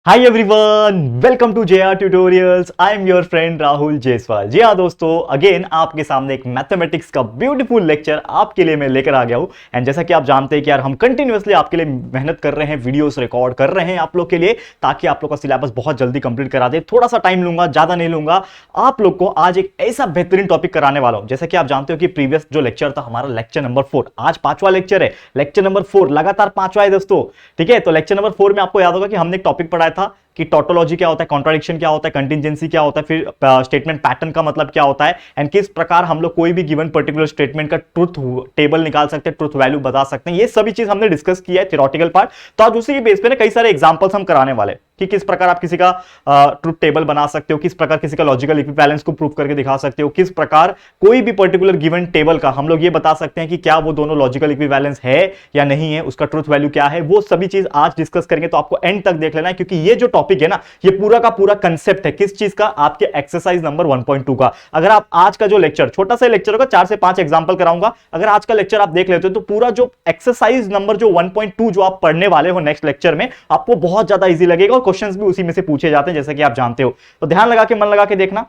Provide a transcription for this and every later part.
Hi everyone, welcome to JR tutorials. I am your friend Rahul Jaiswal. जी हाँ दोस्तों, again आपके सामने एक मैथमेटिक्स का ब्यूटीफुल लेक्चर आपके लिए मैं लेकर आ गया हूँ। एंड जैसा कि आप जानते हैं कि यार हम कंटिन्यूअसली आपके लिए मेहनत कर रहे हैं, वीडियोस रिकॉर्ड कर रहे हैं आप लोग के लिए, ताकि आप लोग का सिलेबस बहुत जल्दी कंप्लीट करा दे। थोड़ा सा टाइम लूंगा, ज्यादा नहीं लूंगा। आप लोग को आज एक ऐसा बेहतरीन टॉपिक कराने वाला हूं। जैसा कि आप जानते हो कि प्रीवियस जो लेक्चर था हमारा लेक्चर नंबर 4, आज 5वां लेक्चर है। लेक्चर नंबर 4 लगातार 5वां है दोस्तों। ठीक है, तो लेक्चर नंबर 4 में आपको याद होगा कि हमने एक टॉपिक पढ़ाया था कि टोटोलॉजी क्या होता है, कॉन्ट्राडिक्शन क्या होता है, कंटिजेंसी क्या होता है, फिर स्टेटमेंट पैटर्न का मतलब क्या होता है, एंड किस प्रकार हम लोग कोई भी गिवन पर्टिकुलर स्टेटमेंट का ट्रुथ टेबल निकाल सकते हैं, ट्रुथ वैल्यू बता सकते हैं। ये सभी चीज हमने डिस्कस किया है, थ्योरेटिकल पार्ट। तो आज उसी के बेस पे ना कई सारे एग्जांपल्स हम कराने वाले हैं कि किस प्रकार आप किसी का ट्रुथ टेबल बना सकते हो, किस प्रकार किसी का लॉजिकल इक्विवेलेंस को प्रूव करके दिखा सकते हो, किस प्रकार कोई भी पर्टिकुलर गिवन टेबल का हम लोग ये बता सकते हैं कि क्या वो दोनों लॉजिकल इक्विवेलेंस है या नहीं है, उसका ट्रुथ वैल्यू क्या है। वो सभी चीज आज डिस्कस करेंगे, तो आपको एंड तक देख लेना है, क्योंकि ये जो टॉपिक है ना, ये पूरा का पूरा कंसेप्ट है किस चीज का, आपके एक्सरसाइज नंबर 1.2 का। अगर आप आज का जो लेक्चर, छोटा सा लेक्चर होगा, 4 से 5 एग्जांपल कराऊंगा, अगर आज का लेक्चर आप देख लेते हो तो पूरा जो एक्सरसाइज नंबर जो 1.2 जो आप पढ़ने वाले हो नेक्स्ट लेक्चर में, आपको बहुत ज्यादा इजी लगेगा और क्वेश्चंस भी उसी में से पूछे जाते हैं, जैसा कि आप जानते हो। तो ध्यान लगा के, मन लगा के देखना।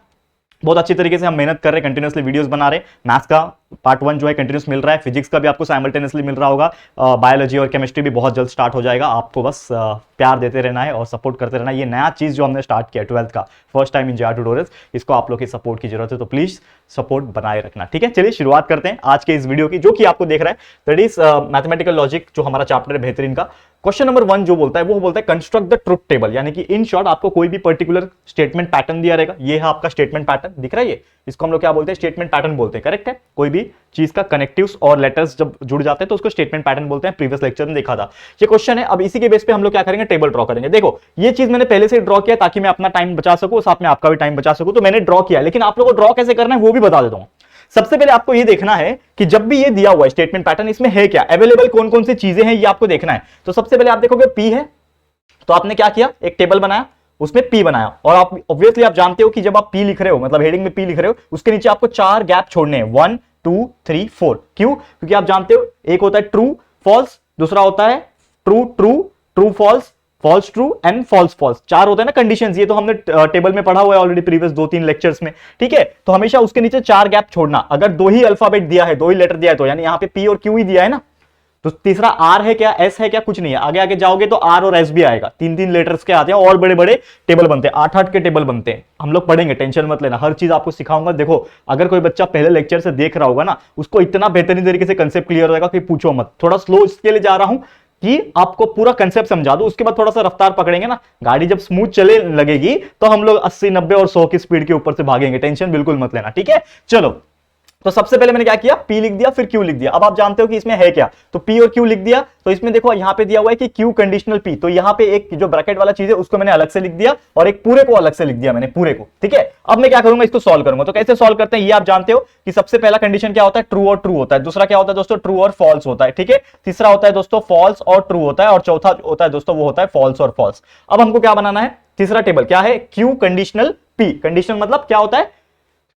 बहुत अच्छी तरीके से हम मेहनत कर रहे हैं, कंटिन्यूअसली वीडियोस बना रहे हैं। मैथ्स का पार्ट 1 जो है कंटिन्यूस मिल रहा है, फिजिक्स का भी आपको साइमल्टेनियसली मिल रहा होगा, बायोलॉजी और केमिस्ट्री भी बहुत जल्द स्टार्ट हो जाएगा। आपको बस प्यार देते रहना है और सपोर्ट करते रहना है। ये नया चीज जो हमने स्टार्ट किया 12th का first time in JR tutorials, इसको आप लोग की सपोर्ट की जरूरत है, तो प्लीज सपोर्ट बनाए रखना। ठीक है, चलिए शुरुआत करते हैं आज के इस वीडियो की, जो कि आपको देख रहा है दैट इज मैथमेटिकल लॉजिक, जो हमारा चैप्टर है बेहतरीन का। क्वेश्चन नंबर 1 जो बोलता है वो बोलता है कंस्ट्रक्ट द ट्रुथ टेबल, यानी कि इन शॉर्ट आपको कोई भी पर्टिकुलर स्टेटमेंट पैटर्न दिया रहेगा। ये है आपका स्टेटमेंट पैटर्न, दिख रहा है ये, इसको हम लोग क्या बोलते हैं, स्टेटमेंट पैटर्न बोलते हैं। करेक्ट है, कोई भी चीज का कनेक्टिव्स और लेटर्स जब जुड़ जाते हैं तो उसको स्टेटमेंट पैटर्न बोलते हैं। प्रीवियस लेक्चर में देखा था ये क्वेश्चन है। अब इसी के बेस पे हम लोग क्या करेंगे, टेबल ड्रॉ करेंगे। देखो ये चीज मैंने पहले से ड्रॉ किया ताकि मैं अपना टाइम बचा सकूं, साथ में आपका भी टाइम बचा सकूं, तो मैंने ड्रॉ किया। लेकिन आप लोगों को ड्रॉ कैसे करना है वो भी बता देता हूं। सबसे पहले आपको ये देखना है कि जब भी ये दिया हुआ है स्टेटमेंट पैटर्न, इसमें है क्या, अवेलेबल कौन कौन सी चीजें हैं, ये आपको देखना है। तो सबसे पहले आप देखोगे P है, तो आपने क्या किया, एक टेबल बनाया, उसमें P बनाया। और आप ऑब्वियसली आप जानते हो कि जब आप P लिख रहे हो, मतलब हेडिंग में P लिख रहे हो, उसके नीचे आपको 4 गैप छोड़ने हैं, 1 2 3 4। क्यों? क्योंकि आप जानते हो एक होता है ट्रू फॉल्स, दूसरा होता है true true, true false, false true and false false. 4 होते हैं ना कंडीशंस, ये तो हमने टेबल में पढ़ा हुआ है ऑलरेडी प्रीवियस 2-3 लेक्चर्स में। ठीक है, तो हमेशा उसके नीचे 4 गैप छोड़ना। अगर 2 ही अल्फाबेट दिया है, 2 ही लेटर दिया है, तो यानी यहां पे P और Q ही दिया है ना, तो तीसरा R है क्या, S है क्या, कुछ नहीं है। आगे आगे जाओगे तो R और S भी आएगा, 3-3 लेटर्स के आते हैं और बड़े बड़े टेबल बनते हैं, 8-8 के टेबल बनते हैं। हम लोग पढ़ेंगे, टेंशन मत लेना, हर चीज आपको सिखाऊंगा। देखो अगर कोई बच्चा पहले लेक्चर से देख रहा होगा ना, उसको इतना बेहतरीन तरीके से कंसेप्ट क्लियर होगा कि पूछो मत। थोड़ा स्लो इसके लिए जा रहा हूं कि आपको पूरा कंसेप्ट समझा दो, उसके बाद थोड़ा सा रफ्तार पकड़ेंगे ना, गाड़ी जब स्मूथ चले लगेगी तो हम लोग 80, 90 और 100 की स्पीड के ऊपर से भागेंगे। टेंशन बिल्कुल मत लेना, ठीक है। चलो, तो सबसे पहले मैंने क्या किया, P लिख दिया, फिर Q लिख दिया। अब आप जानते हो कि इसमें है क्या, तो P और Q लिख दिया। तो इसमें देखो यहां पे दिया हुआ है कि Q कंडीशनल P, तो यहां पे एक जो ब्रैकेट वाला चीज है उसको मैंने अलग से लिख दिया और एक पूरे को अलग से लिख दिया मैंने, पूरे को। ठीक है, अब मैं क्या करूंगा, इसको सॉल्व करूंगा। तो कैसे सॉल्व करते हैं ये आप जानते हो कि सबसे पहला कंडीशन क्या होता है, ट्रू और ट्रू होता है। दूसरा क्या होता है दोस्तों, ट्रू और फॉल्स होता है। ठीक है, तीसरा होता है दोस्तों फॉल्स और ट्रू होता है, और चौथा होता है दोस्तों वो होता है फॉल्स और फॉल्स। अब हमको क्या बनाना है, तीसरा टेबल क्या है, Q कंडीशनल P। कंडीशनल मतलब क्या होता है,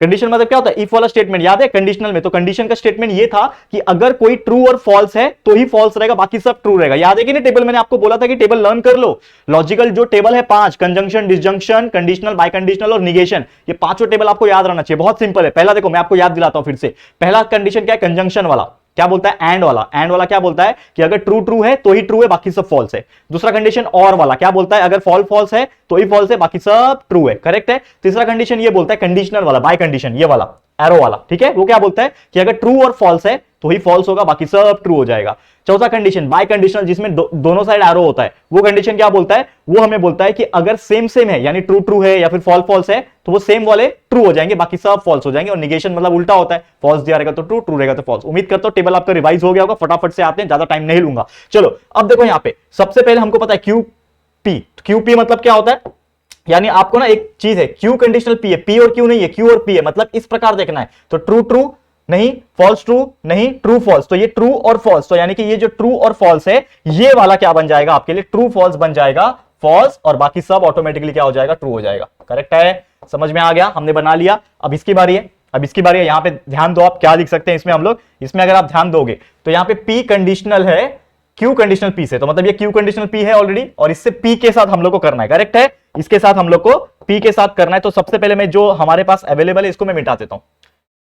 कंडीशन मतलब क्या होता है, इफ वाला स्टेटमेंट याद है कंडीशनल में। तो कंडीशन का स्टेटमेंट ये था कि अगर कोई ट्रू और फॉल्स है तो ही फॉल्स रहेगा, बाकी सब ट्रू रहेगा। याद है कि नहीं, टेबल मैंने आपको बोला था कि टेबल लर्न कर लो। लॉजिकल जो टेबल है 5, conjunction, disjunction, conditional, bye conditional और निगेशन, ये पांचों टेबल आपको याद रहना चाहिए। बहुत सिंपल है। पहला देखो मैं आपको याद दिलाता हूं फिर से। पहला कंडीशन क्या है, कंजंक्शन वाला क्या बोलता है, एंड वाला। एंड वाला क्या बोलता है कि अगर ट्रू ट्रू है तो ही ट्रू है, बाकी सब फॉल्स है। दूसरा कंडीशन और वाला क्या बोलता है, अगर फॉल फॉल्स है तो ही फॉल्स है, बाकी सब ट्रू है। करेक्ट है। तीसरा कंडीशन ये बोलता है कंडीशनल वाला, बाय कंडीशन, ये वाला एरो वाला। ठीक है, वो क्या बोलता है कि अगर ट्रू और फॉल्स है तो ही फॉल्स होगा, बाकी सब ट्रू हो जाएगा। चौथा कंडीशन बाय कंडीशनल, जिसमें दोनों साइड एरो होता है, वो कंडीशन क्या बोलता है, वो हमें बोलता है कि अगर सेम सेम है, यानी ट्रू ट्रू है या फिर फॉल फॉल्स है, तो वो सेम वाले ट्रू हो जाएंगे, बाकी सब फॉल्स हो जाएंगे। और निगेशन मतलब उल्टा होता है, फॉल्स दिया रहेगा तो ट्रू, ट्रू रहेगा तो फॉल्स। उम्मीद करता हूं टेबल आपका रिवाइज हो गया होगा। फटाफट से आते हैं, ज्यादा टाइम नहीं लूंगा। चलो अब देखो यहां पे सबसे पहले हमको पता है QP। QP मतलब क्या होता है, यानी आपको ना एक चीज है, Q कंडीशनल P है, P और Q नहीं है, Q और P है। मतलब इस प्रकार देखना है, तो ट्रू ट्रू नहीं, फॉल्स ट्रू नहीं, ट्रू फॉल्स। तो ये ट्रू और फॉल्स, तो यानी कि ये जो ट्रू और फॉल्स है, ये वाला क्या बन जाएगा आपके लिए, ट्रू फॉल्स बन जाएगा, फॉल्स, और बाकी सब ऑटोमेटिकली क्या हो जाएगा, ट्रू हो जाएगा। करेक्ट है, समझ में आ गया, हमने बना लिया। अब इसकी बारी है, अब इसकी बारी है। यहां पे ध्यान दो, आप क्या लिख सकते हैं इसमें हम लोग, इसमें अगर आप ध्यान दोगे तो यहां पे P कंडीशनल है, क्यू कंडीशनल पी से, तो मतलब ये क्यू कंडीशनल पी है ऑलरेडी और इससे पी के साथ हम लोग को करना है, करेक्ट है, इसके साथ हम लोग को पी के साथ करना है। तो सबसे पहले मैं जो हमारे पास अवेलेबल है इसको मैं मिटा देता हूं,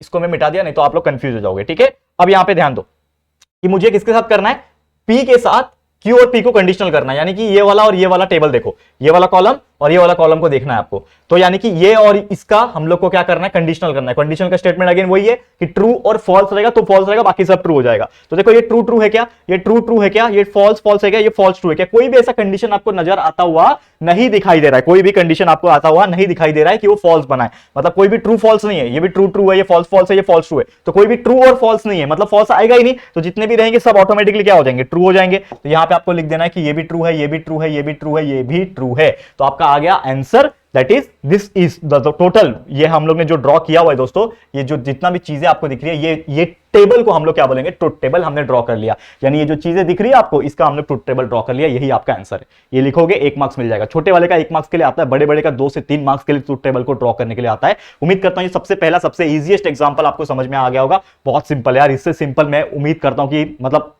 इसको मैं मिटा दिया, नहीं तो आप लोग कंफ्यूज हो जाओगे, ठीक है। अब यहां पे ध्यान दो कि मुझे किसके साथ करना है, पी के साथ क्यू और पी को कंडीशनल करना है, यानी कि ये वाला और ये वाला टेबल देखो, ये वाला कॉलम और ये वाला कॉलम को देखना है आपको। तो यानी कि ये और इसका हम लोग को क्या करना है, कंडीशनल करना है। कंडीशनल का स्टेटमेंट अगेन वही है कि ट्रू और फॉल्स रहेगा तो फॉल्स रहेगा, बाकी सब ट्रू हो जाएगा। तो देखो ये ट्रू ट्रू है क्या, ये ट्रू ट्रू है क्या, ये फॉल्स फॉल्स है क्या, ये फॉल्स ट्रू है क्या। कोई भी ऐसा कंडीशन आपको नजर आता हुआ नहीं दिखाई दे रहा है, कोई भी कंडीशन आपको आता हुआ नहीं दिखाई दे रहा है कि वो फॉल्स बना है, मतलब कोई भी ट्रू फॉल्स नहीं है, ये भी ट्रू ट्रू है, ये फॉल्स फॉल्स है, ये फॉल्स ट्रू है। तो कोई भी ट्रू और फॉल्स नहीं है, मतलब फॉल्स आएगा ही नहीं, तो जितने भी रहेंगे सब ऑटोमेटिकली क्या हो जाएंगे, ट्रू हो जाएंगे। तो यहां पे आपको लिख देना है कि ये भी ट्रू है, ये भी ट्रू है, ये भी ट्रू है, ये भी ट्रू है। तो आपका आ गया answer, that is this is the total. ये हम लोग ने जो ड्रॉ किया हुआ है दोस्तों, ये जो जितना भी चीजें आपको दिख रही है, ये टेबल को हम लोग क्या बोलेंगे, ट्रुथ टेबल हमने ड्रॉ कर लिया। यानी ये जो चीजें दिख रही है आपको, इसका हमने ट्रुथ टेबल ड्रॉ कर लिया, यही आपका आंसर है। ये लिखोगे 1 मार्क्स मिल जाएगा। छोटे वाले का 1 मार्क्स के लिए आता है, बड़े बड़े का 2 से 3 मार्क्स के लिए ट्रुथ टेबल को ड्रॉ करने के लिए आता है। उम्मीद करता हूं ये सबसे पहला सबसे इजीएस्ट एग्जांपल आपको समझ में आ गया होगा। बहुत सिंपल है यार, इससे सिंपल मैं उम्मीद करता हूं कि मतलब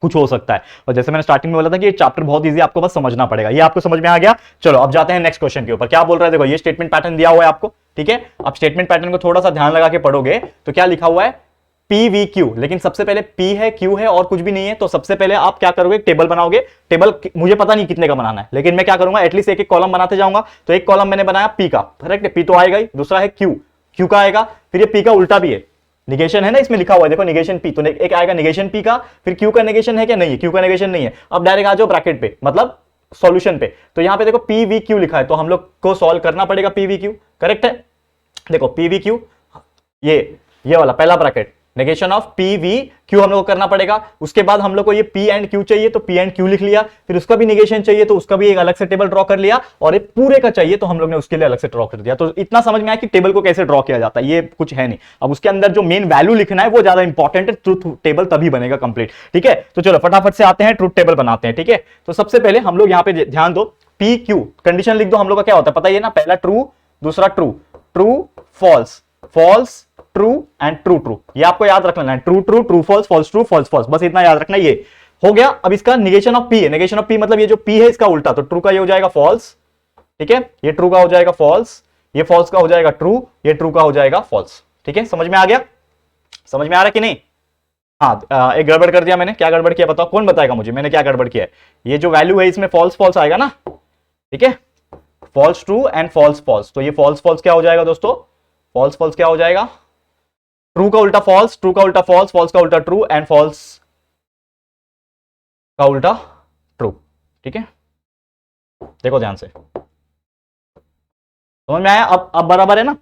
कुछ हो सकता है। और जैसे मैंने स्टार्टिंग में बोला था कि ये चैप्टर बहुत इजी, आपको बस समझना पड़ेगा। ये आपको समझ में आ गया। चलो अब जाते हैं नेक्स्ट क्वेश्चन के ऊपर। क्या बोल रहा है देखो, ये स्टेटमेंट पैटर्न दिया हुआ है आपको, ठीक है। अब स्टेटमेंट पैटर्न को थोड़ा सा ध्यान लगा के पढ़ोगे तो क्या लिखा हुआ है, पी वी क्यू, लेकिन सबसे पहले पी है, क्यू है और कुछ भी नहीं है। तो सबसे पहले आप क्या करोगे, टेबल बनाओगे। टेबल मुझे पता नहीं कितने का बनाना है, लेकिन मैं क्या करूंगा, एटलीस्ट एक एक कॉलम बनाते जाऊंगा। तो एक कॉलम मैंने बनाया पी का, करेक्ट है, पी तो आएगा ही। दूसरा है क्यू, क्यू का आएगा। फिर ये पी का उल्टा भी है, निगेशन है ना इसमें लिखा हुआ है, देखो निगेशन पी, तो एक आएगा निगेशन पी का। फिर क्यू का निगेशन है क्या, नहीं है, क्यू का निगेशन नहीं है। अब डायरेक्ट आ जाओ ब्रैकेट पे, मतलब सॉल्यूशन पे। तो यहां पे देखो पी वी क्यू लिखा है, तो हम लोग को सॉल्व करना पड़ेगा पी वी क्यू, करेक्ट है। देखो पी वी क्यू, ये वाला पहला bracket, negation of P V Q हम लोग को करना पड़ेगा। उसके बाद हम लोग को ये पी एंड क्यू चाहिए, तो पी एंड क्यू लिख लिया। फिर उसका भी निगेशन चाहिए, तो उसका भी एक अलग से टेबल ड्रॉ कर लिया। और एक पूरे का चाहिए, तो हम लोग ने उसके लिए अलग से ड्रॉ कर दिया। तो इतना समझ में आया कि टेबल को कैसे ड्रॉ किया जाता है, ये कुछ है नहीं। अब उसके अंदर जो मेन वैल्यू लिखना है वो ज्यादा इंपॉर्टेंट है, ट्रुथ टेबल तभी बनेगा कंप्लीट, ठीक है। तो चलो फटाफट से आते हैं, ट्रुथ टेबल बनाते हैं, ठीक है। तो सबसे पहले हम लोग यहाँ पे ध्यान दो, पी क्यू कंडीशन लिख दो। हम लोग का क्या होता है पता ही है ना, पहला ट्रू, दूसरा true, true false, false true and true true, ये आपको याद रखना है। True true, true false, false true, false false, बस इतना याद रखना। ये हो गया। अब इसका निगेशन ऑफ पी है, निगेशन ऑफ पी मतलब ये जो पी है इसका उल्टा, तो ट्रू का ये हो जाएगा फॉल्स, ठीक है। ये ट्रू का हो जाएगा फॉल्स, ये फॉल्स का हो जाएगा ट्रू, ये ट्रू का हो जाएगा फॉल्स, ठीक है। समझ में आ गया, समझ में आ रहा कि नहीं। हाँ, एक गड़बड़ कर दिया मैंने, क्या गड़बड़ किया बताओ, कौन बताएगा मुझे मैंने क्या गड़बड़ किया है। ये जो वैल्यू है इसमें फॉल्स फॉल्स आएगा ना, ठीक है, false true and false false. तो ये फॉल्स फॉल्स क्या हो जाएगा दोस्तों, फॉल्स फॉल्स क्या हो जाएगा, ट्रू का उल्टा फॉल्स, ट्रू का उल्टा फॉल्स, फॉल्स का उल्टा ट्रू एंड फॉल्स का उल्टा ट्रू, ठीक है। देखो ध्यान से, समझ में आया। अब बराबर है ना।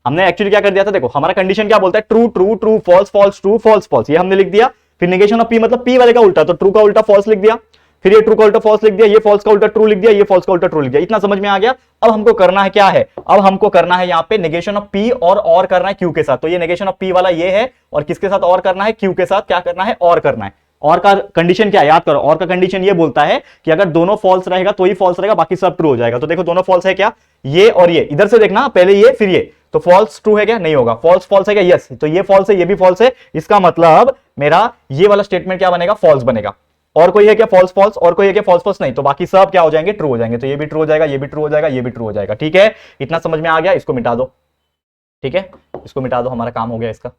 हमने एक्चुअली क्या कर दिया था, देखो हमारा कंडीशन क्या बोलता है, true true, true false, false true, false false, ये हमने लिख दिया। फिर नेगेशन ऑफ पी मतलब पी वाले का उल्टा, तो ट्रू का उल्टा फॉल्स लिख दिया। फिर ये ट्रू का उल्टा फॉल्स लिख दिया, ये फॉल्स का उल्टा ट्रू लिख दिया, ये फॉल्स का उल्टा ट्रू लिख दिया। इतना समझ में आ गया। अब हमको करना है क्या है, अब हमको करना है यहाँ पे नेगेशन ऑफ पी और करना है क्यू के साथ। तो ये नेगेशन ऑफ पी वाला ये है, और किसके साथ और करना है, क्यू के साथ। क्या करना है, और करना है। और का कंडीशन क्या है याद करो, और का कंडीशन ये बोलता है कि अगर दोनों फॉल्स रहेगा तो ही फॉल्स रहेगा, बाकी सब ट्रू हो जाएगा। तो देखो दोनों फॉल्स है क्या, ये और ये, इधर से देखना पहले ये फिर ये, तो फॉल्स ट्रू है क्या, नहीं होगा। फॉल्स फॉल्स है क्या, यस, तो ये फॉल्स है, ये भी फॉल्स है। इसका मतलब मेरा ये वाला स्टेटमेंट क्या बनेगा, फॉल्स बनेगा। और कोई है क्या फॉल्स फॉल्स, और कोई है क्या फॉल्स फॉल्स, नहीं, तो बाकी सब क्या हो जाएंगे, ट्रू हो जाएंगे। तो ये भी ट्रू हो जाएगा, ये भी ट्रू हो जाएगा, ये भी ट्रू हो जाएगा, ठीक है। इतना समझ में आ गया, इसको मिटा दो, ठीक है, इसको मिटा दो, हमारा काम हो गया इसका।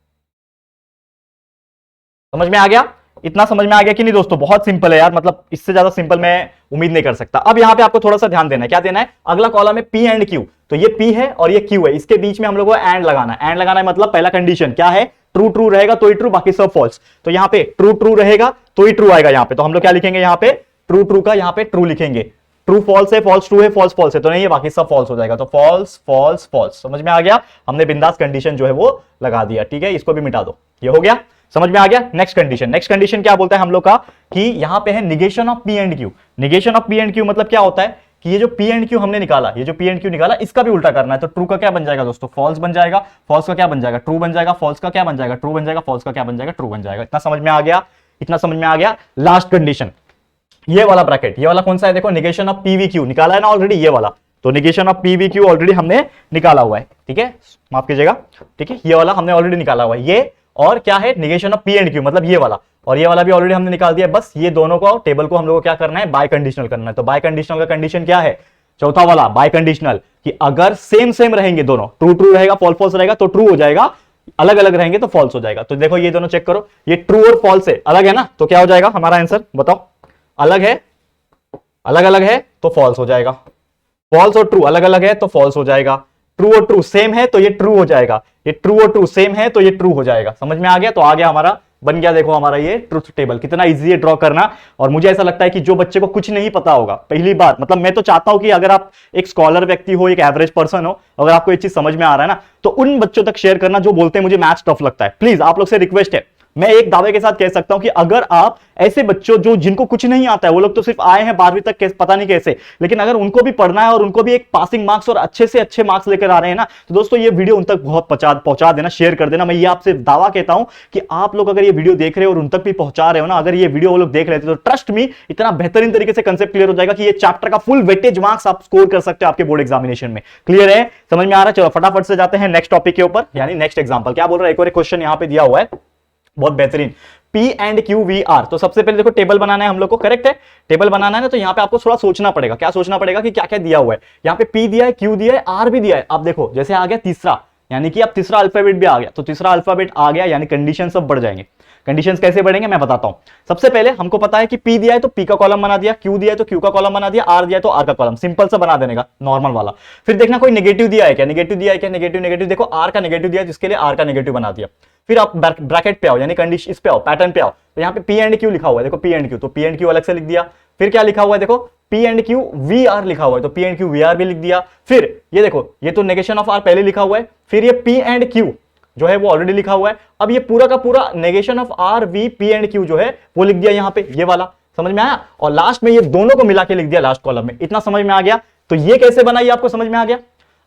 समझ में आ गया, इतना समझ में आ गया कि नहीं दोस्तों। बहुत सिंपल है यार, मतलब इससे ज्यादा सिंपल मैं उम्मीद नहीं कर सकता। अब यहां पे आपको थोड़ा सा ध्यान देना है, क्या देना है, अगला कॉलम है पी एंड क्यू। तो ये पी है और ये क्यू है, इसके बीच में हम लोग को एंड लगाना है। एंड लगाना है मतलब पहला कंडीशन क्या है, ट्रू ट्रू रहेगा तो ही ट्रू, बाकी सब फॉल्स। तो यहां पे ट्रू ट्रू रहेगा तो ही ट्रू आएगा यहां पे। तो हम लोग क्या लिखेंगे यहां पे, ट्रू ट्रू का यहां पे ट्रू लिखेंगे। ट्रू फॉल्स है, फॉल्स ट्रू है, फॉल्स फॉल्स है, तो नहीं है, बाकी सब फॉल्स हो जाएगा। तो फॉल्स फॉल्स फॉल्स, समझ में आ गया। हमने बिंदास कंडीशन जो है वो लगा दिया, ठीक है। इसको भी मिटा दो, ये हो गया, समझ में आ गया। नेक्स्ट कंडीशन, नेक्स्ट कंडीशन क्या बोलता है हम लोग का, कि यहां पे है negation of P and Q. Negation of P and Q मतलब क्या होता है कि ये जो पी एंड क्यू हमने निकाला, ये जो पी एंड क्यू निकाला, इसका भी उल्टा करना है। तो ट्रू का क्या बन जाएगा दोस्तों, फॉल्स बन जाएगा। फॉल्स का क्या बन जाएगा, ट्रू बन जाएगा। फॉल्स का क्या बन जाएगा, ट्रू बन जाएगा। फॉल्स का क्या बन जाएगा, ट्रू बन जाएगा। इतना समझ में आ गया, इतना समझ में आ गया। लास्ट कंडीशन, ये वाला ब्रैकेट, ये वाला कौन सा है, देखो निगेशन ऑफ पीवीक्यू निकाला है ना ऑलरेडी, ये वाला। तो निगेशन ऑफ पीवीक्यू ऑलरेडी हमने निकाला हुआ है, ठीक है, माफ कीजिएगा, ठीक है, ये वाला हमने ऑलरेडी निकाला हुआ है ये। और क्या है, negation of P and Q मतलब ये वाला। और ये वाला भी ऑलरेडी हमने निकाल दिया। बस ये दोनों को टेबल को हम लोग को क्या करना है, बाय कंडीशनल करना है। तो बाय कंडीशनल का कंडीशन क्या है, चौथा वाला बाय कंडीशनल, कि अगर सेम सेम रहेंगे दोनों, ट्रू ट्रू रहेगा फॉल्स फॉल्स रहेगा तो ट्रू हो जाएगा, अलग अलग रहेंगे तो फॉल्स हो जाएगा। तो देखो ये दोनों चेक करो, ये ट्रू और फॉल्स है, अलग है ना, तो क्या हो जाएगा हमारा आंसर बताओ, अलग है, अलग अलग है तो फॉल्स हो जाएगा। फॉल्स और ट्रू अलग अलग है तो फॉल्स हो जाएगा। ट्रू और ट्रू सेम है तो ये ट्रू हो जाएगा, ये ट्रू और ट्रू सेम है तो ये ट्रू हो जाएगा। समझ में आ गया? तो आ गया हमारा, बन गया देखो हमारा ये ट्रुथ टेबल। कितना इजी है ड्रॉ करना। और मुझे ऐसा लगता है कि जो बच्चे को कुछ नहीं पता होगा, पहली बार, मतलब मैं तो चाहता हूं कि अगर आप एक स्कॉलर व्यक्ति हो, एक एवरेज पर्सन हो, अगर आपको ये चीज समझ में आ रहा है ना, तो उन बच्चों तक शेयर करना जो बोलते हैं मुझे मैथ्स टफ लगता है। प्लीज आप लोग से रिक्वेस्ट है, मैं एक दावे के साथ कह सकता हूं कि अगर आप ऐसे बच्चों जो जिनको कुछ नहीं आता है, वो लोग तो सिर्फ आए हैं 12वीं तक पता नहीं कैसे, लेकिन अगर उनको भी पढ़ना है और उनको भी एक पासिंग मार्क्स और अच्छे से अच्छे मार्क्स लेकर आ रहे हैं ना, तो दोस्तों ये वीडियो उन तक बहुत पहुंचा देना, शेयर कर देना। मैं ये आपसे दावा कहता हूं कि आप लोग अगर ये वीडियो देख रहे हो और उन तक भी पहुंचा रहे हो ना, अगर ये वीडियो वो लोग देख रहे थे तो ट्रस्ट मी इतना बेहतरीन तरीके से कंसेप्ट क्लियर हो जाएगा कि ये चैप्टर का फुल वेटेज मार्क्स आप स्कोर कर सकते हो आपके बोर्ड एग्जामिनेशन में। क्लियर है? समझ में आ रहा है? चलो फटाफट से जाते हैं नेक्स्ट टॉपिक के ऊपर, यानी नेक्स्ट एग्जांपल। क्या बोल रहा है, एक और क्वेश्चन यहां पे दिया हुआ है बहुत बेहतरीन, P and Q V R। तो सबसे पहले देखो टेबल बनाना है हम लोग को, करेक्ट है, टेबल बनाना है ना, तो यहाँ पे आपको थोड़ा सोचना पड़ेगा। क्या सोचना पड़ेगा कि क्या क्या दिया हुआ है। यहाँ पे P दिया है, Q दिया है, R भी दिया है। अब देखो जैसे आ गया तीसरा, यानी कि अब तीसरा अल्फाबेट भी आ गया, तो तीसरा अल्फाबेट आ गया यानी कंडीशन सब बढ़ जाएंगे। कंडीशंस कैसे बढ़ेंगे मैं बताता हूं। सबसे पहले हमको पता है कि P दिया है तो P का कॉलम बना दिया, Q दिया है तो Q का कॉलम बना दिया, R दिया है तो R का कॉलम, सिंपल सा बना देने का, नॉर्मल वाला। फिर देखना कोई नेगेटिव दिया है क्या, नेगेटिव दिया है क्या, नेगेटिव नेगेटिव, देखो R का नेगेटिव दिया है जिसके लिए R का नेगेटिव बना दिया। फिर आप ब्रैकेट पे आओ, यानी कंडीशन इस पे आओ, पैटर्न पे आओ, तो यहाँ पे P एंड Q लिखा हुआ है, देखो P एंड Q, तो P एंड Q अलग से लिख दिया। फिर क्या लिखा हुआ है, देखो P and Q V R लिखा हुआ है, तो P and Q V R भी लिख दिया। फिर ये देखो, ये तो नेगेशन ऑफ R पहले लिखा हुआ है, फिर ये P एंड Q जो है वो ऑलरेडी लिखा हुआ है। अब ये पूरा का पूरा negation of R V P and Q जो है वो लिख दिया यहाँ पे, ये वाला। समझ में आया? और लास्ट में ये दोनों को मिला के लिख दिया लास्ट कॉलम में। इतना समझ में आ गया? तो ये कैसे बना, ये आपको समझ में आ गया।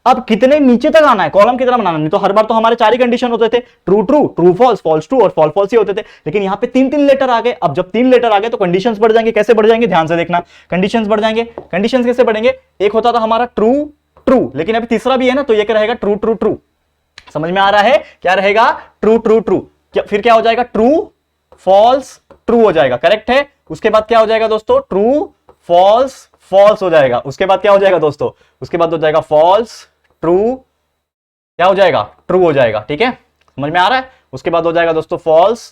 अब कितने नीचे तक आना है, कॉलम कितना बनाना, नहीं तो हर बार तो हमारे 4 ही कंडीशन होते थे, true true, true false, false true और फॉल्स फॉल्स ही होते थे। लेकिन यहाँ पे 3-3 लेटर आ गए। अब जब 3 लेटर आ गए तो कंडीशंस बढ़ जाएंगे। कैसे बढ़ जाएंगे, ध्यान से देखना, कंडीशंस बढ़ जाएंगे। कंडीशंस कैसे बढ़ेंगे, एक होता था हमारा ट्रू ट्रू, लेकिन अभी तीसरा भी है ना, तो ये क्या रहेगा, ट्रू ट्रू ट्रू। समझ में आ रहा है? क्या रहेगा, ट्रू ट्रू ट्रू। फिर क्या हो जाएगा, ट्रू फॉल्स ट्रू हो जाएगा, करेक्ट है। उसके बाद क्या हो जाएगा दोस्तों, ट्रू फॉल्स फॉल्स हो जाएगा। उसके बाद क्या हो जाएगा दोस्तों, उसके बाद हो जाएगा फॉल्स ट्रू, क्या हो जाएगा, ट्रू हो जाएगा। ठीक है, समझ में आ रहा है? उसके बाद हो जाएगा दोस्तों फॉल्स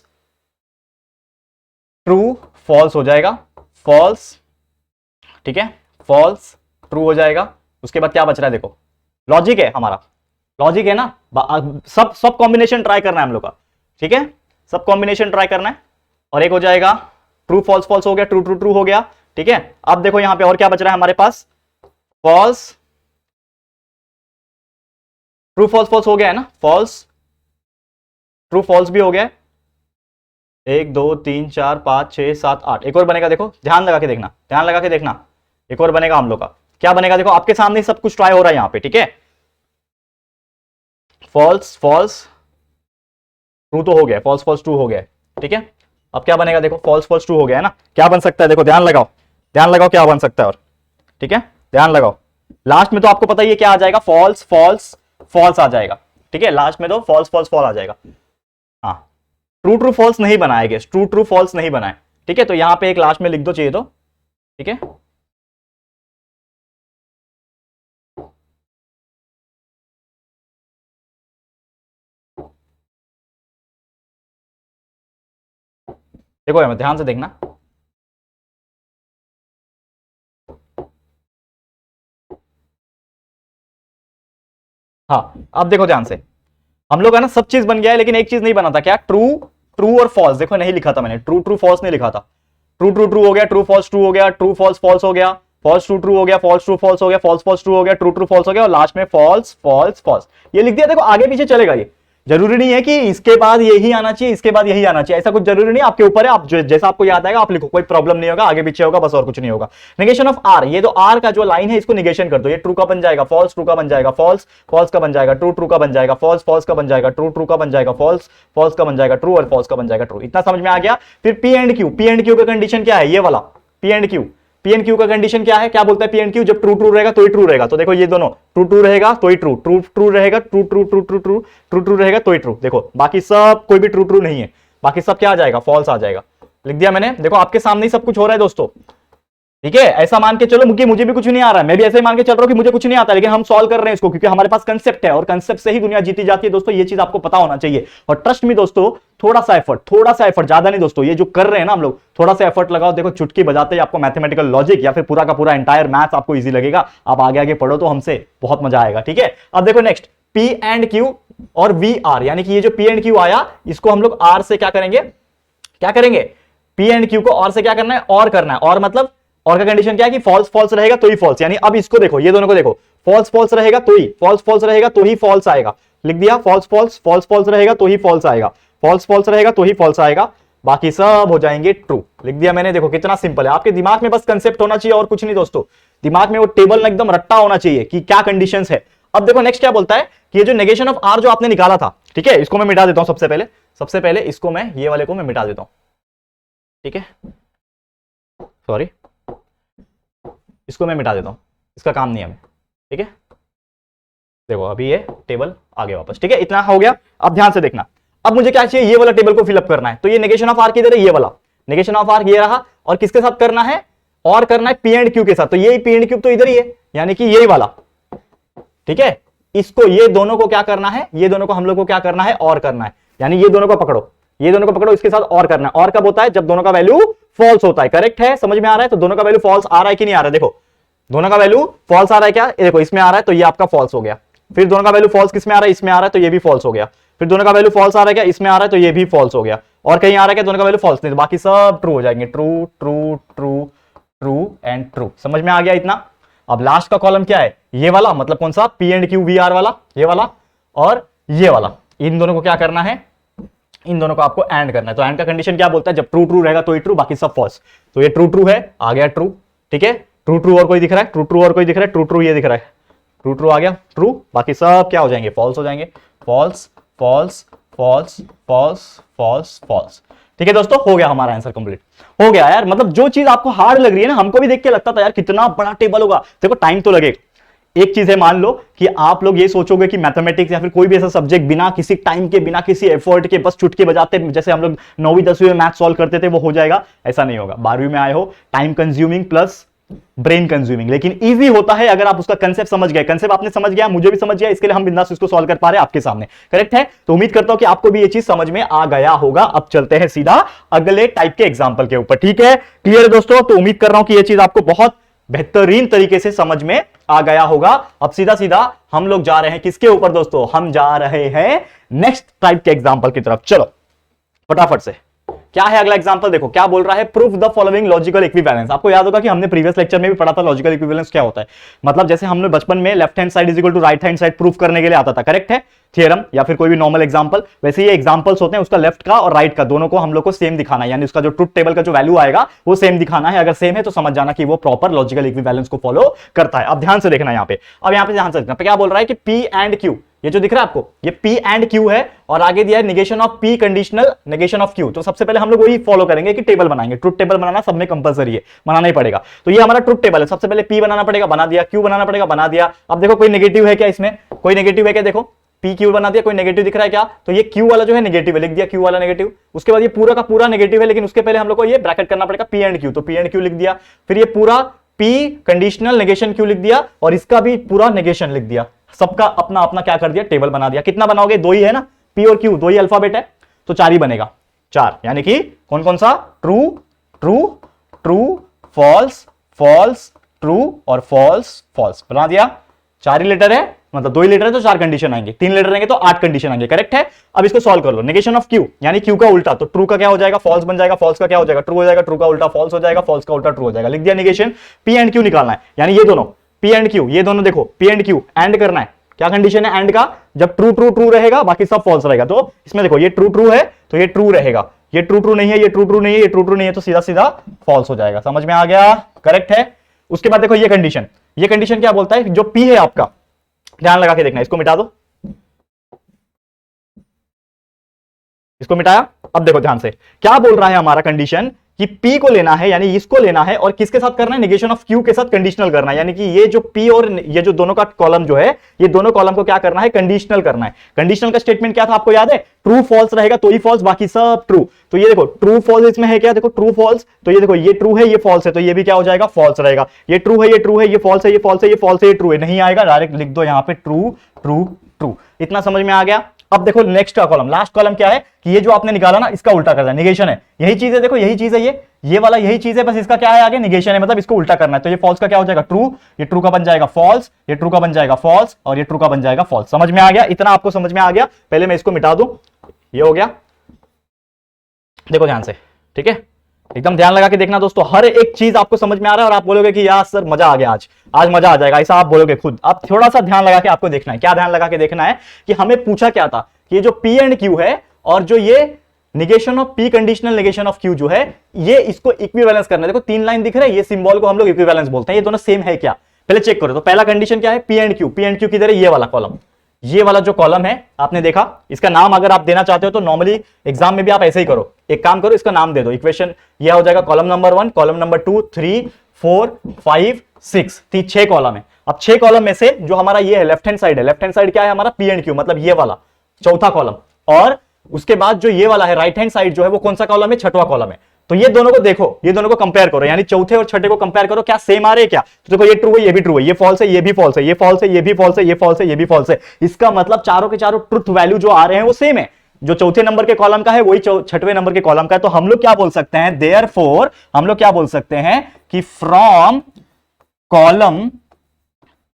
ट्रू, फॉल्स हो जाएगा, फॉल्स, ठीक है, फॉल्स ट्रू हो जाएगा। उसके बाद क्या बच रहा है, देखो लॉजिक है हमारा, लॉजिक है ना, सब कॉम्बिनेशन ट्राई करना है हम लोग का। ठीक है, सब कॉम्बिनेशन ट्राई करना है। और एक हो जाएगा ट्रू फॉल्स फॉल्स हो गया, ट्रू ट्रू ट्रू हो गया। ठीक है, अब देखो यहां पे और क्या बच रहा है हमारे पास, फॉल्स ट्रू फॉल्स फॉल्स हो गया है ना, फॉल्स ट्रू फॉल्स भी हो गया। 1 2 3 4 5 6 7 8, एक और बनेगा, देखो ध्यान लगा के देखना, ध्यान लगा के देखना, एक और बनेगा हम लोग का। क्या बनेगा, देखो आपके सामने ही सब कुछ ट्राई हो रहा है यहां पे। ठीक है, फॉल्स फॉल्स ट्रू तो हो गया, फॉल्स फॉल्स ट्रू हो गया। ठीक है, अब क्या बनेगा, देखो फॉल्स फॉल्स ट्रू हो गया है ना, क्या बन सकता है, देखो ध्यान लगाओ, ध्यान लगाओ क्या बन सकता है। और ठीक है, ध्यान लगाओ, लास्ट में तो आपको पता ही है क्या आ जाएगा, फॉल्स फॉल्स फॉल्स आ जाएगा। ठीक है, लास्ट में तो फॉल्स फॉल्स फॉल आ जाएगा। हाँ, ट्रू ट्रू फॉल्स नहीं बनाए गए, ट्रू ट्रू फॉल्स नहीं बनाए। ठीक है, तो यहां पे एक लास्ट में लिख दो चाहिए तो। ठीक है, देखो ध्यान से देखना, हाँ अब देखो ध्यान से, हम लोग है ना सब चीज बन गया है, लेकिन एक चीज नहीं बना था, क्या, ट्रू ट्रू और फॉल्स। देखो नहीं लिखा था मैंने, ट्रू ट्रू फॉल्स नहीं लिखा था। ट्रू ट्रू ट्रू हो गया, ट्रू फॉल्स ट्रू हो गया, ट्रू फॉल्स फॉल्स हो गया, फॉल्स ट्रू ट्रू हो गया, फॉल्स ट्रू फॉल्स हो गया, फॉल्स फॉल्स ट्रू हो गया, ट्रू ट्रू फॉल्स हो गया, और लास्ट में फॉल्स फॉल्स फॉल्स ये लिख दिया। देखो आगे पीछे चलेगा, ये जरूरी नहीं है कि इसके बाद यही आना चाहिए, इसके बाद यही आना चाहिए, ऐसा कुछ जरूरी नहीं, आपके ऊपर है, आप जैसा आपको याद आएगा आप लिखो, कोई प्रॉब्लम नहीं होगा, आगे पीछे होगा बस, और कुछ नहीं होगा। नेगेशन ऑफ आर, ये तो आर का जो लाइन है इसको निगेशन कर दो, ये ट्रू का बन जाएगा, फॉल्स ट्रू का बन जाएगा, फॉल्स फॉल्स का बन जाएगा, ट्रू ट्रू का बन जाएगा, फॉल्स फॉल्स का बन जाएगा, ट्रू ट्रू का बन जाएगा, फॉल्स फॉल्स का बन जाएगा, ट्रू और फॉल्स का बन जाएगा ट्रू। इतना समझ में आ गया। फिर पी एंड क्यू का कंडीशन क्या है, ये वाला पी एंड क्यू का कंडीशन क्या है, क्या बोलता है पी एंड क्यू, जब ट्रू ट्रू रहेगा तो ही ट्रू रहेगा। तो देखो ये दोनों ट्रू ट्रू रहेगा तो ही ट्रू, ट्रू ट्रू रहेगा, true true true true true true true रहेगा तो ही ट्रू। देखो बाकी सब कोई भी ट्रू ट्रू नहीं है, बाकी सब क्या आ जाएगा, फॉल्स आ जाएगा। लिख दिया मैंने, देखो आपके सामने ही सब कुछ हो रहा है दोस्तों, ठीक है। ऐसा मान के चलो कि मुझे भी कुछ नहीं आ रहा है, मैं भी ऐसे ही मान के चल रहा हूं कि मुझे कुछ नहीं आता, लेकिन हम सॉल्व कर रहे हैं इसको क्योंकि हमारे पास कंसेप्ट है और कंसेप्ट से ही दुनिया जीती जाती है दोस्तों, ये चीज आपको पता होना चाहिए। और ट्रस्ट में दोस्तों, थोड़ा सा एफर्ट, ज्यादा नहीं दोस्तों, ये जो कर रहे हैं ना हम लोग, थोड़ा सा एफर्ट लगाओ, देखो चुटकी बजाते ही आपको मैथमेटिकल लॉजिक या फिर पूरा का पूरा एंटायर मैथ्स आपको इजी लगेगा। आप आगे आगे पढ़ो तो हमसे बहुत मजा आएगा, ठीक है। अब देखो नेक्स्ट, पी एंड क्यू और वी आर, यानी कि ये जो पी एंड क्यू आया इसको हम लोग आर से क्या करेंगे, पी एंड क्यू को और से क्या करना है, और करना है। और मतलब और का कंडीशन क्या है कि फॉल्स फॉल्स रहेगा तो ही फॉल्स, यानी अब इसको देखो, ये दोनों को देखो, फॉल्स फॉल्स रहेगा तो ही फॉल्स आएगा, लिख दिया, फॉल्स फॉल्स रहेगा तो ही फॉल्स आएगा, फॉल्स फॉल्स रहेगा तो ही फॉल्स आएगा, बाकी सब हो जाएंगे ट्रू, लिख दिया मैंने। देखो कितना सिंपल है, आपके दिमाग में बस कंसेप्ट होना चाहिए और कुछ नहीं दोस्तों, दिमाग में वो टेबल एकदम रट्टा होना चाहिए कि क्या कंडीशंस है। अब देखो नेक्स्ट क्या बोलता है कि ये जो नेगेशन ऑफ आर जो आपने निकाला था, ठीक है, इसको मैं मिटा देता हूं सबसे पहले इसको मैं, ये वाले को मैं मिटा देता हूं, ठीक है, सॉरी, इसको मैं मिटा देता हूं, इसका काम नहीं है हमें, ठीक है। देखो अभी ये टेबल आगे वापस, ठीक है, इतना हो गया। अब ध्यान से देखना, अब मुझे क्या चाहिए, ये वाला टेबल को फिलअप करना है, तो ये नेगेशन ऑफ आर किधर है, ये वाला नेगेशन ऑफ आर ये रहा, और किसके साथ करना है, और करना है पी एंड क्यू के साथ, तो ये पी एंड क्यू तो इधर ही है, यानी कि यही वाला, ठीक है। इसको, ये दोनों को क्या करना है, ये दोनों को हम लोग को क्या करना है, और करना है, यानी ये दोनों को पकड़ो, इसके साथ और करना है। और कब होता है, जब दोनों का वैल्यू फॉल्स होता है, करेक्ट है, समझ में आ रहा है। तो दोनों का वैल्यू फॉल्स आ रहा है कि नहीं आ रहा है, देखो दोनों का वैल्यू फॉल्स आ रहा है क्या, देखो इसमें आ रहा है तो ये आपका फॉल्स हो गया, फिर दोनों का वैल्यू फॉल्स किसमें आ रहा है, इसमें आ रहा है तो ये भी फॉल्स हो गया, फिर दोनों का वैल्यू फॉल्स आ रहा है क्या, इसमें आ रहा है तो ये भी फॉल्स हो गया, और कहीं आ रहा है क्या, दोनों का वैल्यू फॉल्स नहीं, तो बाकी सब ट्रू हो जाएंगे, true true true true and true. समझ में आ गया इतना। अब लास्ट का कॉलम क्या है, ये वाला, मतलब कौन सा, P and Q V R वाला, ये वाला और ये वाला, इन दोनों को क्या करना है, इन दोनों को आपको एंड करना है। तो एंड का कंडीशन क्या बोलता है, जब ट्रू ट्रू रहेगा तो ही ट्रू, बाकी सब फॉल्स। तो ये ट्रू ट्रू है, आ गया ट्रू, ठीक है, ट्रू ट्रू और कोई दिख रहा है, ट्रू ट्रू और कोई दिख रहा है, ट्रू ट्रू ये दिख रहा है, ट्रू ट्रू आ गया ट्रू, बाकी सब क्या हो जाएंगे, फॉल्स हो जाएंगे, false false false false false false. ठीक है दोस्तों, हो गया हमारा आंसर कंप्लीट, हो गया यार। मतलब जो चीज आपको हार्ड लग रही है ना, हमको भी देख के लगता था यार कितना बड़ा टेबल होगा, देखो टाइम तो लगेगा। एक चीज है, मान लो कि आप लोग ये सोचोगे कि मैथमेटिक्स या फिर कोई भी ऐसा सब्जेक्ट बिना किसी टाइम के, बिना किसी एफर्ट के, बस चुटकी बजाते जैसे हम लोग 9वीं 10वीं में मैथ सॉल्व करते थे वो हो जाएगा, ऐसा नहीं होगा। 12वीं में आए हो, time consuming plus brain consuming, लेकिन इजी होता है अगर आप उसका कंसेप्ट समझ गए। कंसेप्ट आपने समझ गया, मुझे भी समझ गया, इसके लिए हम बिंदास इसको सॉल्व कर पा रहे हैं आपके सामने, करेक्ट है। तो उम्मीद करता हूं कि आपको भी ये चीज समझ में आ गया होगा। अब चलते हैं सीधा अगले टाइप के एग्जांपल के ऊपर, ठीक है, क्लियर है दोस्तों। तो उम्मीद कर रहा हूं कि ये चीज आपको बहुत बेहतरीन तरीके से समझ में आ गया होगा। अब सीधा सीधा हम लोग जा रहे हैं किसके ऊपर दोस्तों, हम जा रहे हैं नेक्स्ट टाइप के एग्जांपल की तरफ। चलो फटाफट से, क्या है अगला एग्जांपल, देखो क्या बोल रहा है, proof the following logical equivalence. आपको याद होगा कि हमने प्रीवियस लेक्चर में भी पढ़ा था लॉजिकल इक्विवेलेंस क्या होता है। मतलब जैसे हमने बचपन में left hand side is equal to right hand side proof करने के लिए आता था, करेक्ट है, थ्योरम या फिर कोई भी नॉर्मल एग्जांपल। वैसे ये एग्जांपल्स होते हैं, उसका लेफ्ट का और राइट का दोनों को हम लोग को सेम दिखाना है, यानी उसका जो ट्रुथ टेबल का जो वैल्यू आएगा वो सेम दिखाना है। अगर सेम है तो समझ जाना कि वो प्रॉपर लॉजिकल इक्विवेलेंस को फॉलो करता है। अब ध्यान से देखना यहाँ पे, अब यहाँ पे ध्यान से देखना, क्या बोल रहा है कि पी एंड क्यू, ये जो दिख रहा है आपको, ये P एंड Q है, और आगे दिया है negation of P conditional negation of Q। तो सबसे पहले हम लोग वही फॉलो करेंगे कि टेबल बनाएंगे। ट्रुथ टेबल बनाना सब में कंपलसरी है, बनाना ही पड़ेगा। तो ये हमारा ट्रुथ टेबल है, सबसे पहले P बनाना पड़ेगा, बना दिया, Q बनाना पड़ेगा, बना दिया। अब देखो कोई नेगेटिव है क्या इसमें, कोई नेगेटिव है क्या, देखो P Q बना दिया, कोई नेगेटिव दिख रहा है क्या, तो ये Q वाला जो है नेगेटिव है, लिख दिया Q वाला नेगेटिव। उसके बाद ये पूरा का पूरा नेगेटिव है, लेकिन उसके पहले हम लोग को ये ब्रैकेट करना पड़ेगा P एंड Q, तो P एंड Q लिख दिया। फिर ये पूरा P कंडीशनल नेगेशन Q लिख दिया, और इसका भी पूरा नेगेशन लिख दिया। सबका अपना अपना क्या कर दिया, टेबल बना दिया। कितना बनाओगे, दो ही है ना, P और Q दो ही अल्फाबेट है, तो 4 ही बनेगा, 4, यानी कि कौन कौन सा, true true true false false true और फॉल्स फॉल्स, बना दिया। 4 ही लेटर है, मतलब 2 ही लेटर है तो 4 कंडीशन आएंगे, 3 लेटर रहेंगे तो 8 कंडीशन आएंगे, करेक्ट है। अब इसको सॉल्व कर लो, नेगेशन ऑफ Q यानी Q का उल्टा, तो ट्रू का क्या हो जाएगा, फॉल्स बन जाएगा, फॉल्स का क्या हो जाएगा, ट्रू हो जाएगा, ट्रू का उल्टा फॉल्स हो जाएगा, फॉल्स का उल्टा ट्रू हो जाएगा, लिख दिया नेगेशन। P एंड Q निकालना है, यानी ये दोनों P एंड Q, ये दोनों देखो P एंड Q एंड करना है। क्या कंडीशन है एंड का, जब ट्रू ट्रू ट्रू रहेगा बाकी सब फॉल्स रहेगा। तो इसमें देखो ये ट्रू ट्रू है तो ये ट्रू रहेगा, ये ट्रू ट्रू नहीं है, ये ट्रू ट्रू नहीं है, ये ट्रू ट्रू नहीं है, तो सीधा सीधा फॉल्स हो जाएगा। समझ में आ गया, करेक्ट है। उसके बाद देखो ये कंडीशन क्या बोलता है, जो P है आपका, ध्यान लगा के देखना, इसको मिटा दो, इसको मिटाया। अब देखो ध्यान से क्या बोल रहा है हमारा कंडीशन, कि P को लेना है, यानी इसको लेना है, और किसके साथ करना है, नेगेशन ऑफ Q के साथ कंडीशनल करना है। यानी कि ये जो P और ये जो दोनों का कॉलम जो है, ये दोनों कॉलम को क्या करना है, कंडीशनल करना है। कंडीशनल का स्टेटमेंट क्या था आपको याद है, ट्रू फॉल्स रहेगा तो ही फॉल्स, बाकी सब ट्रू। तो ये देखो ट्रू फॉल्स इसमें है क्या, देखो ट्रू फॉल्स, तो ये देखो ये ट्रू है ये फॉल्स है, तो ये भी क्या हो जाएगा, फॉल्स रहेगा। ये ट्रू है ये ट्रू है, ये फॉल्स है ये फॉल्स है, ये फॉल्स है ये ट्रू है, नहीं आएगा, डायरेक्ट लिख दो यहां पे ट्रू ट्रू ट्रू। इतना समझ में आ गया। अब देखो नेक्स्ट का कॉलम, लास्ट कॉलम क्या है कि ये जो आपने निकाला ना इसका उल्टा करना है, निगेशन है, यही चीज है, देखो यही चीज है, ये वाला यही चीज है, बस इसका क्या है आगे निगेशन है, मतलब इसको उल्टा करना है। तो ये फॉल्स का क्या हो जाएगा, ट्रू, ये ट्रू का बन जाएगा फॉल्स, ये ट्रू का बन जाएगा फॉल्स, और ये ट्रू का बन जाएगा फॉल्स। समझ में आ गया, इतना आपको समझ में आ गया। पहले मैं इसको मिटा दूं, ये हो गया, देखो ध्यान से, ठीक है, एकदम ध्यान लगा के देखना दोस्तों, हर एक चीज आपको समझ में आ रहा है और आप बोलोगे कि यार सर मजा आ गया, आज मजा आ जाएगा, ऐसा आप बोलोगे खुद। आप थोड़ा सा ध्यान लगा के आपको देखना है, क्या ध्यान लगा के देखना है कि हमें पूछा क्या था कि ये जो P एंड Q है और जो ये negation of P conditional negation of Q जो है, ये इसको इक्विवेलेंस करना है। देखो 3 लाइन दिख रहा है, ये सिंबल को हम लोग इक्विवेलेंस बोलते हैं, ये दोनों सेम है क्या, पहले चेक करो। तो पहला कंडीशन क्या है, P एंड Q किधर है, ये वाला कॉलम, ये वाला जो कॉलम है आपने देखा, इसका नाम अगर आप देना चाहते हो तो नॉर्मली एग्जाम में भी आप ऐसे ही करो, एक काम करो इसका नाम दे दो, इक्वेशन ये हो जाएगा column number 1, column number 2, 3, 4, 5, 6, 6 column है। अब 6 कॉलम में से जो हमारा ये है लेफ्ट हैंड साइड है, लेफ्ट हैंड साइड क्या है हमारा, P एंड Q, मतलब ये वाला चौथा कॉलम, और उसके बाद जो ये वाला है राइट हैंड साइड जो है वो कौन सा कॉलम है, छठवां कॉलम है। तो ये दोनों को देखो, ये दोनों को कंपेयर करो, यानी चौथे और छठे को कंपेयर करो, क्या सेम आ रहे हैं क्या। तो देखो ये ट्रू है ये भी ट्रू है, ये फॉल्स है ये भी फॉल्स है, ये फॉल्स है ये भी फॉल्स है, ये फॉल्स है ये भी फॉल्स है। इसका मतलब चारों के चारों ट्रुथ वैल्यू जो आ रहे हैं वो सेम है, जो चौथे नंबर के कॉलम का है वही छठवें नंबर के कॉलम का है। तो हम लोग क्या बोल सकते हैं, देयरफॉर हम लोग क्या बोल सकते हैं कि फ्रॉम कॉलम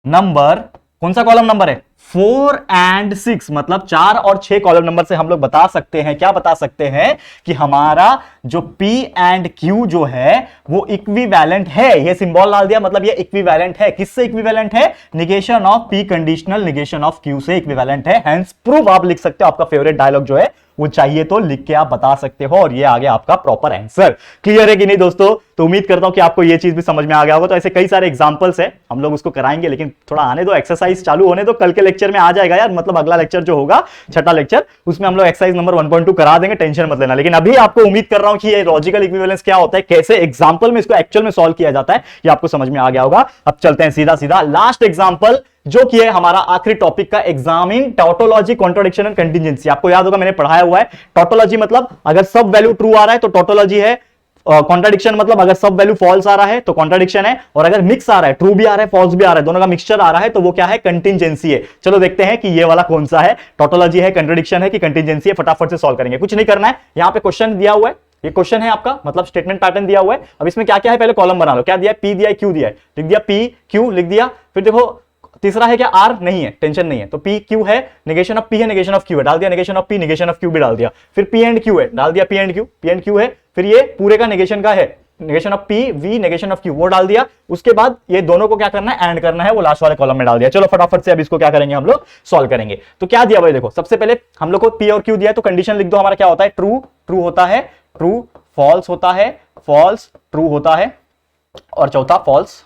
नंबर, कौन सा कॉलम नंबर है, 4 and 6, मतलब 4 और 6 कॉलम नंबर से हम लोग बता सकते हैं, क्या बता सकते हैं कि हमारा जो P एंड Q जो है वो इक्विवेलेंट है। ये सिंबल डाल दिया, मतलब ये इक्विवेलेंट है, किससे इक्विवेलेंट है, negation of P conditional negation of Q से इक्विवेलेंट है। हेंस प्रूफ आप लिख सकते हो, आपका फेवरेट डायलॉग जो है वो चाहिए तो लिख के आप बता सकते हो, और ये आ गया आपका प्रॉपर आंसर। क्लियर है कि नहीं दोस्तों। तो उम्मीद करता हूं कि आपको ये चीज भी समझ में आ गया होगा। तो ऐसे कई सारे एग्जांपल्स है, हम लोग उसको कराएंगे, लेकिन थोड़ा आने दो, एक्सरसाइज चालू होने दो, कल के लेक्चर में आ जाएगा यार, मतलब अगला लेक्चर जो होगा छठा लेक्चर, उसमें हम लोग एक्सरसाइज नंबर 1.2 करा देंगे, टेंशन मत लेना। लेकिन अभी आपको उम्मीद कर रहा हूं कि ये लॉजिकल इक्विवेलेंस क्या होता है, कैसे एग्जांपल में इसको एक्चुअल में सॉल्व किया जाता है, ये आपको समझ में आ गया होगा। अब चलते हैं सीधा सीधा लास्ट एग्जांपल, जो कि है हमारा आखिरी टॉपिक का, examine tautology, contradiction and contingency. आपको याद होगा मैंने पढ़ाया हुआ है, टॉटोलॉजी मतलब अगर सब वैल्यू ट्रू आ रहा है तो टॉटोलॉजी है, कॉन्ट्रडिक्शन मतलब अगर सब वैल्यू फॉल्स आ रहा है तो कॉन्ट्रडिक्शन है, और अगर मिक्स आ रहा है, ट्रू भी आ रहा है फॉल्स भी आ रहा है, दोनों का मिक्सचर आ रहा है, तो वो क्या है, कंटिजेंसी है। चलो देखते हैं कि ये वाला कौन सा है, टॉटोलॉजी है, कॉन्ट्रडिक्शन है कि कंटिजेंसी है, फटाफट से सॉल्व करेंगे। कुछ नहीं करना है, यहां पे क्वेश्चन दिया हुआ है, ये क्वेश्चन है आपका, मतलब स्टेटमेंट पैटर्न दिया हुआ है। अब इसमें क्या क्या है, पहले कॉलम बना लो, क्या दिया है, P दिया है, Q दिया है, लिख दिया P Q लिख दिया। फिर देखो तीसरा है क्या, R नहीं है, टेंशन नहीं है, तो P Q है, नेगेशन ऑफ P है, नेगेशन ऑफ Q है, डाल दिया negation of P, negation of Q भी डाल दिया। फिर P एंड Q है, डाल दिया P एंड Q है। फिर ये पूरे का नेगेशन का है, negation of P V negation of Q, वो डाल दिया। उसके बाद ये दोनों को क्या करना है, एंड करना है, वो लास्ट वाले कॉलम में डाल दिया। चलो फटाफट से अब इसको क्या करेंगे हम लोग, सॉल्व करेंगे। तो क्या दिया भाई, देखो सबसे पहले हम लोग को P और Q दिया है, तो कंडीशन लिख दो, हमारा क्या होता है, ट्रू ट्रू होता है, ट्रू फॉल्स होता है, फॉल्स ट्रू होता है, और चौथा फॉल्स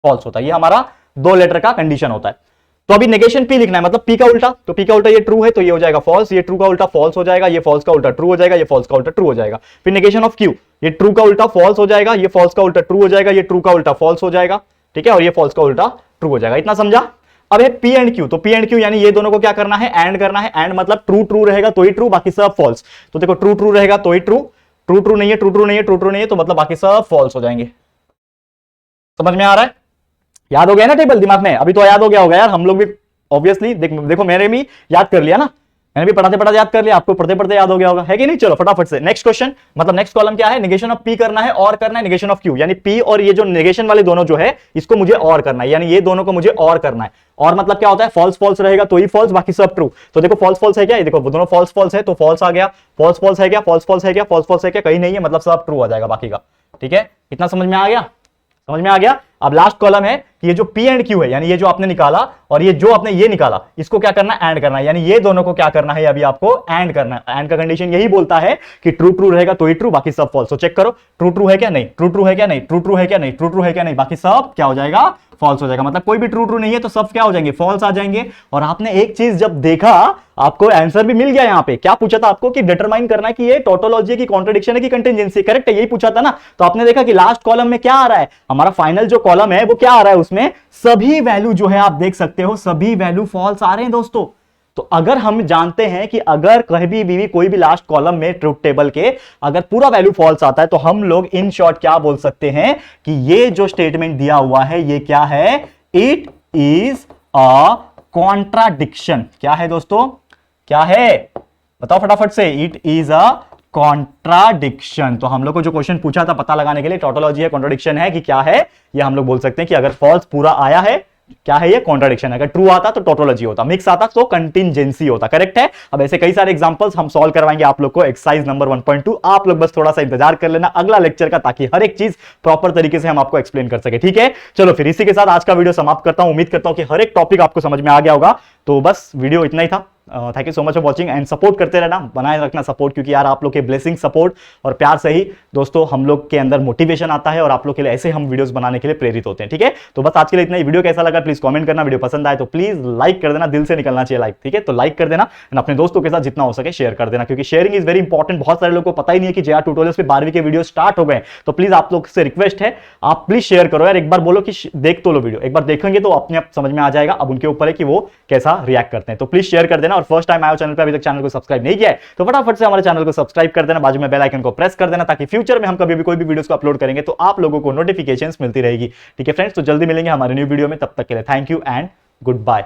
फॉल्स होता है। ये हमारा 2 लेटर का कंडीशन होता है। तो अभी नेगेशन P लिखना है, मतलब P का उल्टा, तो P का उल्टा ये ट्रू है तो ये हो जाएगा फॉल्स, ये ट्रू का उल्टा फॉल्स हो जाएगा, ये फॉल्स का उल्टा ट्रू हो जाएगा, ये फॉल्स का उल्टा ट्रू हो जाएगा। फिर नेगेशन ऑफ Q, ये ट्रू का उल्टा फॉल्स हो जाएगा, ये फॉल्स का उल्टा ट्रू हो जाएगा, ये ट्रू का उल्टा फॉल्स हो जाएगा, ठीक है, और ये फॉल्स का उल्टा ट्रू हो जाएगा। इतना समझा। अब है P एंड Q, तो P एंड Q यानी ये दोनों को क्या करना है, एंड करना है। एंड मतलब ट्रू ट्रू रहेगा तो ही ट्रू, बाकी सब फॉल्स। तो देखो ट्रू ट्रू रहेगा तो ही ट्रू, ट्रू ट्रू नहीं है, ट्रू ट्रू नहीं है, ट्रू ट्रू नहीं है, तो मतलब बाकी सब फॉल्स हो जाएंगे। समझ में आ रहा है, याद हो गया ना टेबल दिमाग में, अभी तो याद हो गया होगा यार, हम लोग भी ऑब्वियसली देखो मैंने भी याद कर लिया ना, मैंने भी पढ़ाते पढ़ाते याद कर लिया, आपको पढ़ते पढ़ते याद हो गया होगा, है कि नहीं। चलो फटाफट से नेक्स्ट क्वेश्चन, मतलब नेक्स्ट कॉलम क्या है, नेगेशन ऑफ P करना है और करना है नेगेशन ऑफ Q, यानी P और ये जो नेगेशन वाले दोनों जो है इसको मुझे और करना है, यानी ये दोनों को मुझे और करना है। और मतलब क्या होता है, फॉल्स फॉल्स रहेगा तो ही फॉल्स, बाकी सब ट्रू। तो देखो फॉल्स फॉल्स है क्या, ये देखो दोनों फॉल्स फॉल्स है तो फॉल्स आ गया, फॉल्स फॉल्स है क्या, फॉल्स फॉल्स है क्या, फॉल्स फॉल्स है क्या, कहीं नहीं है, मतलब सब ट्रू आ जाएगा बाकी का, ठीक है। इतना समझ में आ गया, समझ में आ गया। अब लास्ट कॉलम है कि ये जो P एंड Q है, यानी ये जो आपने निकाला और ये जो आपने ये निकाला, इसको क्या करना है, एंड करना है, यानी ये दोनों को क्या करना है, अभी आपको एंड करना है। एंड का कंडीशन यही बोलता है कि ट्रू ट्रू रहेगा तो ही ट्रू, बाकी सब फॉल्स। तो चेक करो ट्रू ट्रू है क्या नहीं, ट्रू ट्रू है क्या नहीं, ट्रू ट्रू है क्या नहीं, ट्रू ट्रू है क्या नहीं, बाकी सब क्या हो जाएगा, फॉल्स हो जाएगा। मतलब कोई भी ट्रू ट्रू नहीं है तो सब क्या हो जाएंगे, फॉल्स आ जाएंगे। और आपने एक चीज जब देखा, आपको आंसर भी मिल गया। यहां पे क्या पूछा था आपको कि डिटरमाइन करना है कि ये टोटोलॉजी की कॉन्ट्रडिक्शन है कि कंटिजेंसी, करेक्ट है, यही पूछा था ना। तो आपने देखा कि लास्ट कॉलम में क्या आ रहा है, हमारा फाइनल जो कॉलम है वो क्या आ रहा है, उसमें सभी वैल्यू जो है आप देख सकते हो, सभी वैल्यू फॉल्स आ रहे हैं दोस्तों। तो अगर हम जानते हैं कि अगर कहीं भी कोई भी लास्ट कॉलम में ट्रुथ टेबल के अगर पूरा वैल्यू फॉल्स आता है, तो हम लोग इन शॉर्ट क्या बोल सकते हैं कि ये जो स्टेटमेंट दिया हुआ है ये क्या है, इट इज अ कॉन्ट्राडिक्शन। क्या है दोस्तों, क्या है, बताओ फटाफट से, इट इज अ कॉन्ट्राडिक्शन। तो हम लोग को जो क्वेश्चन पूछा था पता लगाने के लिए टोटोलॉजी है, कॉन्ट्राडिक्शन है कि क्या है, ये हम लोग बोल सकते हैं कि अगर फॉल्स पूरा आया है, क्या है ये, कॉन्ट्राडिक्शन। अगर ट्रू आता तो टोटोलॉजी होता, मिक्स आता तो कंटिजेंसी होता, करेक्ट है। अब ऐसे कई सारे एग्जांपल्स हम सॉल्व करवाएंगे आप लोग को एक्सरसाइज नंबर 1.2। आप लोग बस थोड़ा सा इंतजार कर लेना अगला लेक्चर का, ताकि हर एक चीज प्रॉपर तरीके से हम आपको एक्सप्लेन कर सके, ठीक है। चलो फिर इसी के साथ आज का वीडियो समाप्त करता हूं। उम्मीद करता हूं कि हर एक टॉपिक आपको समझ में आ गया होगा। तो बस वीडियो इतना ही था। Thank you so much for watching and support करते रहना, बनाए रखना सपोर्ट, क्योंकि यार आप लोग के ब्लेसिंग, सपोर्ट और प्यार से ही दोस्तों हम लोग के अंदर मोटिवेशन आता है और आप लोग के लिए ऐसे हम वीडियोस बनाने के लिए प्रेरित होते हैं, ठीक है। तो बस आज के लिए इतना ही। वीडियो कैसा लगा प्लीज कमेंट करना, वीडियो पसंद आए तो प्लीज लाइक कर देना, दिल से निकलना चाहिए लाइक, ठीक है। तो लाइक कर देना एंड अपने दोस्तों के साथ जितना हो सके शेयर कर देना, क्योंकि शेयरिंग इज वेरी इंपॉर्टेंट। बहुत सारे लोगों को पता ही नहीं है कि जेआर ट्यूटोरियल्स पे 12वीं के वीडियो स्टार्ट हो गए। तो प्लीज आप लोग से रिक्वेस्ट है, आप प्लीज शेयर करो यार। एक बार बोलो कि देख तो लो वीडियो, एक बार देखेंगे तो अपने आप समझ में आ जाएगा। अब उनके ऊपर है कि वो कैसा रिएक्ट करते हैं। तो प्लीज शेयर कर देना। और फर्स्ट टाइम आयो चैनल पे, अभी तक चैनल को सब्सक्राइब नहीं किया है तो फटाफट से हमारे चैनल को सब्सक्राइब कर देना, बाजू में बेल आइकन को प्रेस कर देना, ताकि फ्यूचर में हम कभी भी कोई भी वीडियोस को अपलोड करेंगे तो आप लोगों को नोटिफिकेशंस मिलती रहेगी, ठीक है फ्रेंड्स। तो जल्दी मिलेंगे हमारे न्यू वीडियो में, तब तक के लिए thank you and good bye.